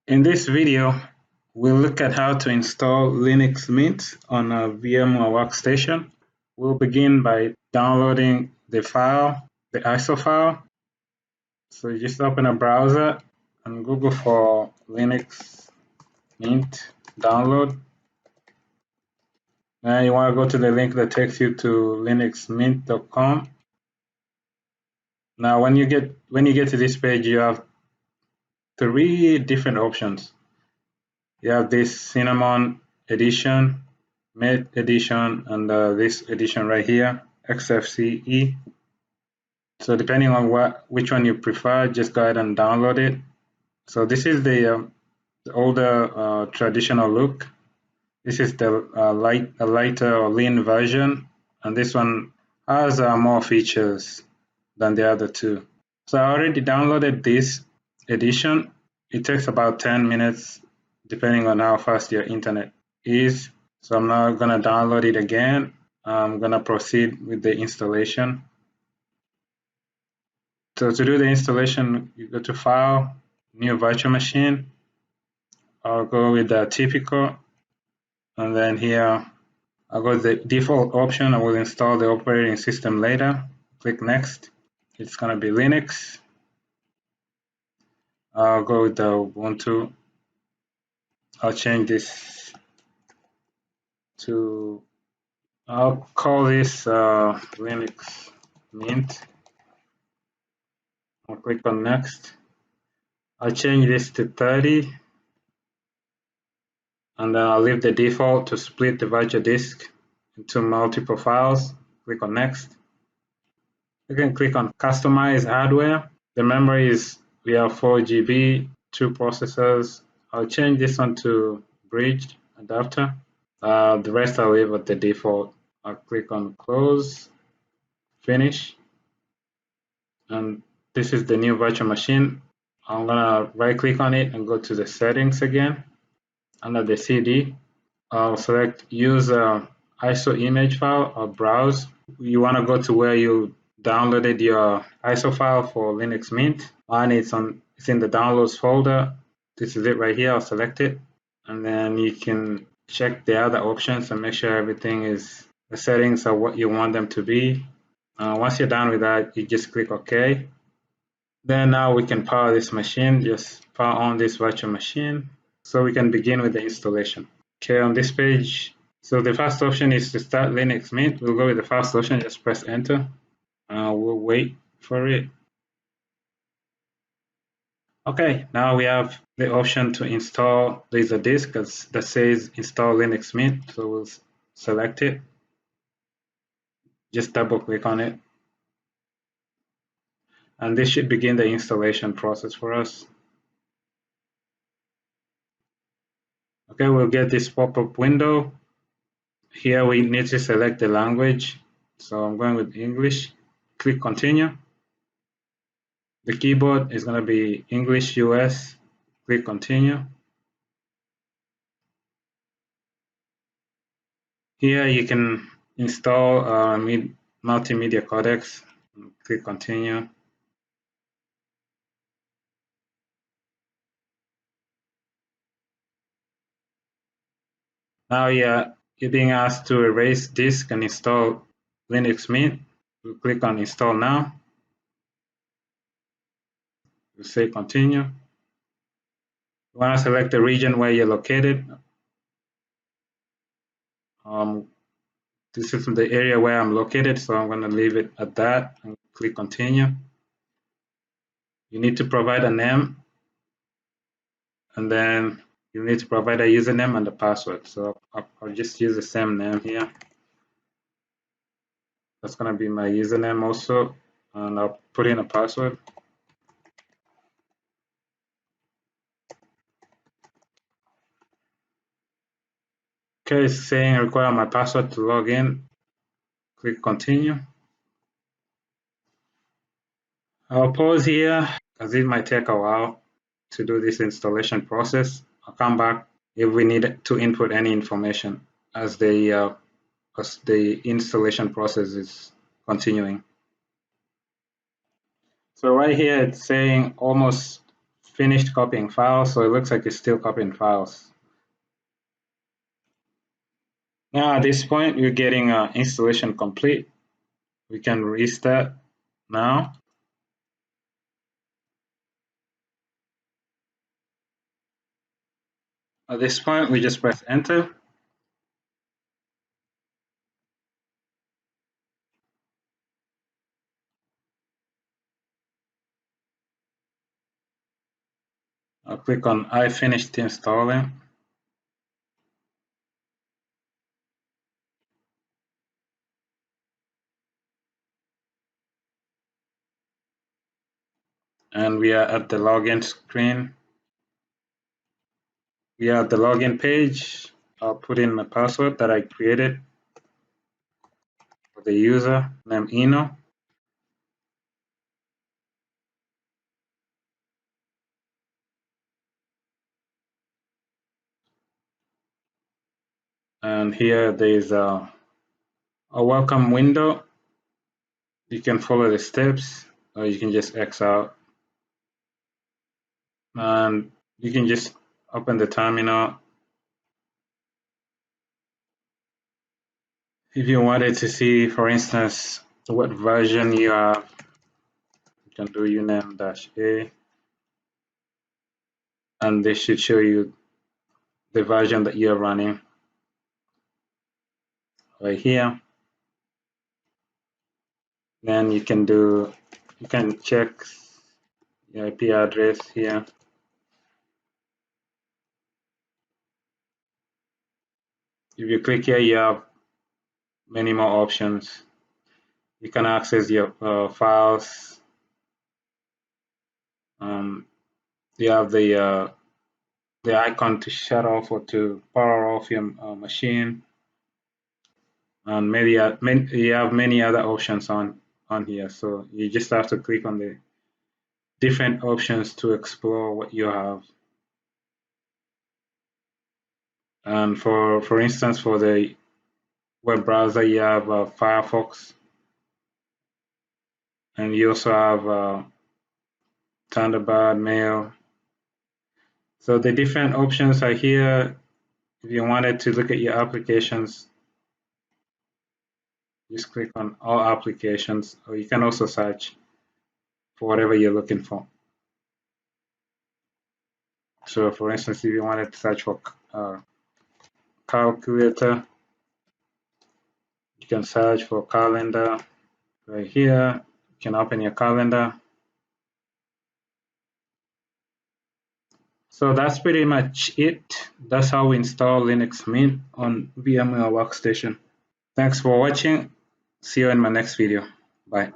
In this video, we'll look at how to install Linux Mint on a VMware Workstation. We'll begin by downloading the file, the ISO file. So you just open a browser and Google for Linux Mint download. Now you want to go to the link that takes you to linuxmint.com. Now when you get to this page, you have three different options. You have this Cinnamon edition, Mint edition, and this edition right here, XFCE. So depending on which one you prefer, just go ahead and download it. So this is the older traditional look. This is the lighter or lean version, and this one has more features than the other two. So I already downloaded this edition. It takes about 10 minutes depending on how fast your internet is. So I'm now going to download it again. I'm going to proceed with the installation. So to do the installation, you go to File, New Virtual Machine. I'll go with the typical, and then here I'll go with the default option. I will install the operating system later. Click Next. It's going to be Linux. I'll go with the Ubuntu. I'll change this to, I'll call this Linux Mint. I'll click on Next. I'll change this to 30. And then I'll leave the default to split the virtual disk into multiple files. Click on Next. You can click on Customize Hardware. The memory is, we have 4 GB, 2 processors. I'll change this one to bridged adapter. The rest I'll leave at the default. I'll click on Close, Finish. And this is the new virtual machine. I'm gonna right click on it and go to the settings again. Under the CD, I'll select Use ISO image file or browse. You wanna go to where you downloaded your ISO file for Linux Mint. Mine it's in the downloads folder. This is it right here. I'll select it, and then you can check the other options and make sure everything is, the settings are what you want them to be. Once you're done with that, you just click OK. Then now we can power this machine. Just power on this virtual machine so we can begin with the installation. Okay, on this page, so the first option is to start Linux Mint. We'll go with the first option. Just press Enter. We'll wait for it. Okay, now we have the option to install. There's a disk that says Install Linux Mint, so we'll select it. Just double click on it. And this should begin the installation process for us. Okay, we'll get this pop-up window. Here we need to select the language. So I'm going with English. Click Continue. The keyboard is going to be English US. Click Continue. Here you can install multimedia codecs. Click Continue. Now you're being asked to erase disk and install Linux Mint. We'll click on Install Now. We'll say Continue. You want to select the region where you're located. This is the area where I'm located, so I'm going to leave it at that and click Continue. You need to provide a name, and then you need to provide a username and a password. So I'll just use the same name here. That's going to be my username also, and I'll put in a password. Okay, it's saying I require my password to log in. Click Continue. I'll pause here as it might take a while to do this installation process. I'll come back if we need to input any information as the installation process is continuing. So right here it's saying almost finished copying files, so it looks like it's still copying files. Now at this point, we're getting installation complete. We can restart now. At this point, we just press enter. I'll click on I finished installing. And we are at the login screen. We are at the login page. I'll put in my password that I created for the user, name Eno. And here there is a welcome window. You can follow the steps, or you can just X out. And you can just open the terminal. If you wanted to see, for instance, what version you have, you can do uname-a, and this should show you the version that you're running right here. Then you can check your IP address here. If you click here, you have many more options. You can access your files. You have the icon to shut off or to power off your machine, and maybe you have many other options on here. So you just have to click on the different options to explore what you have. And for instance, for the web browser, you have Firefox, and you also have Thunderbird, Mail. So the different options are here. If you wanted to look at your applications, just click on all applications, or you can also search for whatever you're looking for. So for instance, if you wanted to search for calculator, you can search for calendar right here. You can open your calendar. So that's pretty much it. That's how we install Linux Mint on VMware Workstation. Thanks for watching. See you in my next video. Bye.